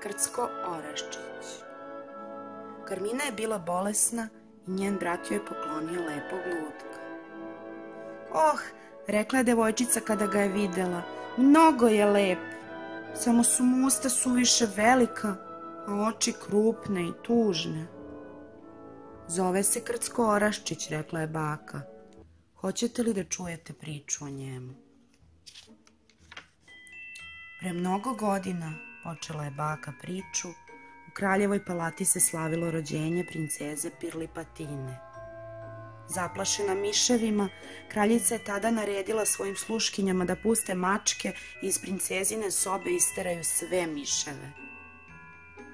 Krcko Oraščić. Karmina je bila bolesna i njen brat joj je poklonio lepog lutka. Oh, rekla je devojčica kada ga je videla, mnogo je lep, samo su mu usta suviše velika, a oči krupne i tužne. Zove se Krcko Oraščić, rekla je baka. Hoćete li da čujete priču o njemu? Pre mnogo godina, počela je baka priču, u kraljevoj palati se slavilo rođenje princeze Pirlipatine. Zaplašena miševima, kraljica je tada naredila svojim sluškinjama da puste mačke i iz princezine sobe isteraju sve miševe.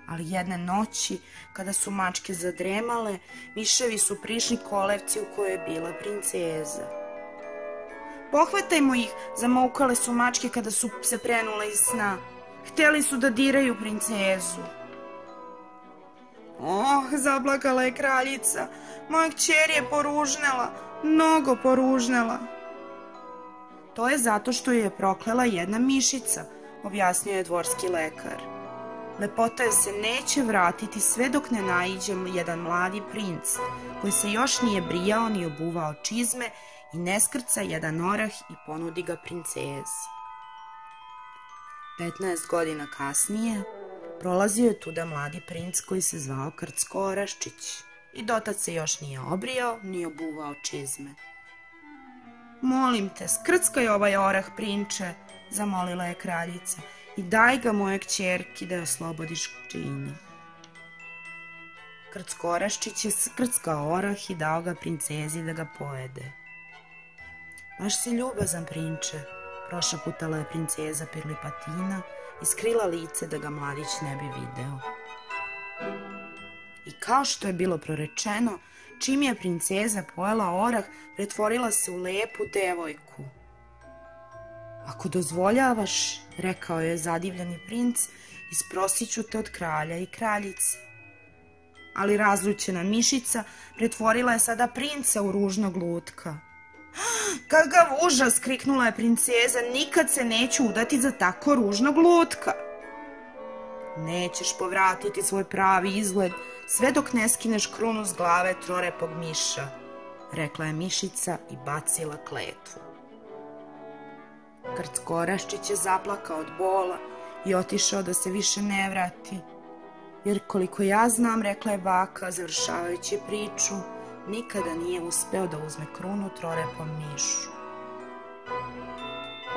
Ali jedne noći, kada su mačke zadremale, miševi su prišli kolevci u kojoj je bila princeza. Pohvatajmo ih, zamaukale su mačke kada su se prenule iz sna. Hteli su da diraju princezu. Oh, zaplakala je kraljica, moja kćer je poružnela, mnogo poružnela. To je zato što ju je proklela jedna mišica, objasnio je dvorski lekar. Lepota joj se neće vratiti sve dok ne naiđe jedan mladi princ, koji se još nije brijao ni obuvao čizme i ne skrca jedan orah i ponudi ga princezi. 15 godina kasnije prolazio je tuda mladi princ koji se zvao Krcko Oraščić i dotad se još nije obrijao ni obuvao čizme. Molim te, skrckaj ovaj orah, prinče, zamolila je kraljica, i daj ga moje kćerki da je oslobodiš čini. Krcko Oraščić je skrckao orah i dao ga princezi da ga pojede. Baš si ljubazan, prinče, prošaputala je princeza Pirlipatina i skrila lice da ga mladić ne bi video. I kao što je bilo prorečeno, čim je princeza pojela orah, pretvorila se u lepu devojku. Ako dozvoljavaš, rekao je zadivljeni princ, isprosit ću te od kralja i kraljice. Ali razljućena mišica pretvorila je sada princa u ružnog lutka. Kakav užas, kriknula je princeza, nikad se neću udati za tako ružnog lutka. Nećeš povratiti svoj pravi izgled sve dok ne skineš krunu s glave trorepog miša, rekla je mišica i bacila kletvu. Krcko Oraščić je zaplakao od bola i otišao da se više ne vrati, jer koliko ja znam, rekla je baka, završavajući priču, nikada nije uspeo da uzme krunu trorepom mišu.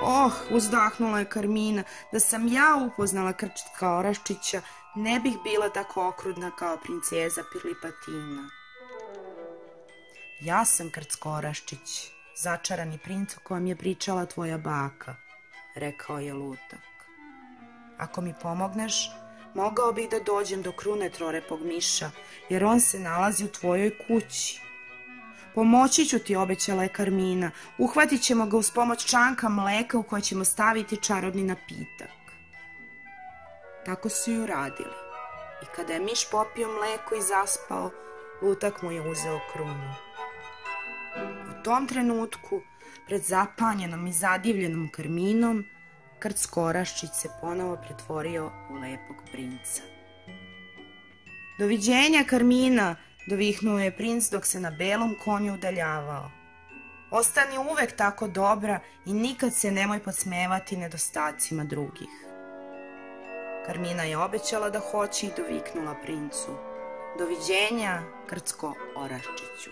Oh, uzdahnula je Karmina, da sam ja upoznala Krcka Oraščića, ne bih bila tako okrutna kao princeza Pirlipatina. Ja sam Krcko Oraščić, začarani princ o kojem je pričala tvoja baka, rekao je lutak. Ako mi pomogneš, mogao bih da dođem do krune trorepog miša, jer on se nalazi u tvojoj kući. Pomoći ću ti, obećala je Karmina, uhvatit ćemo ga uz pomoć čanka mleka u koje ćemo staviti čarobni napitak. Tako su i uradili. I kada je miš popio mleko i zaspao, lutak mu je uzeo krunu. U tom trenutku, pred zapanjenom i zadivljenom Karminom, Krcko Oraščić se ponovo pretvorio u lepog princa. Doviđenja, Karmina, dovihnuo je princ dok se na belom konju udaljavao. Ostani uvek tako dobra i nikad se nemoj podsmevati nedostacima drugih. Karmina je obećala da hoće i doviknula princu. Doviđenja, Krcko Oraščiću.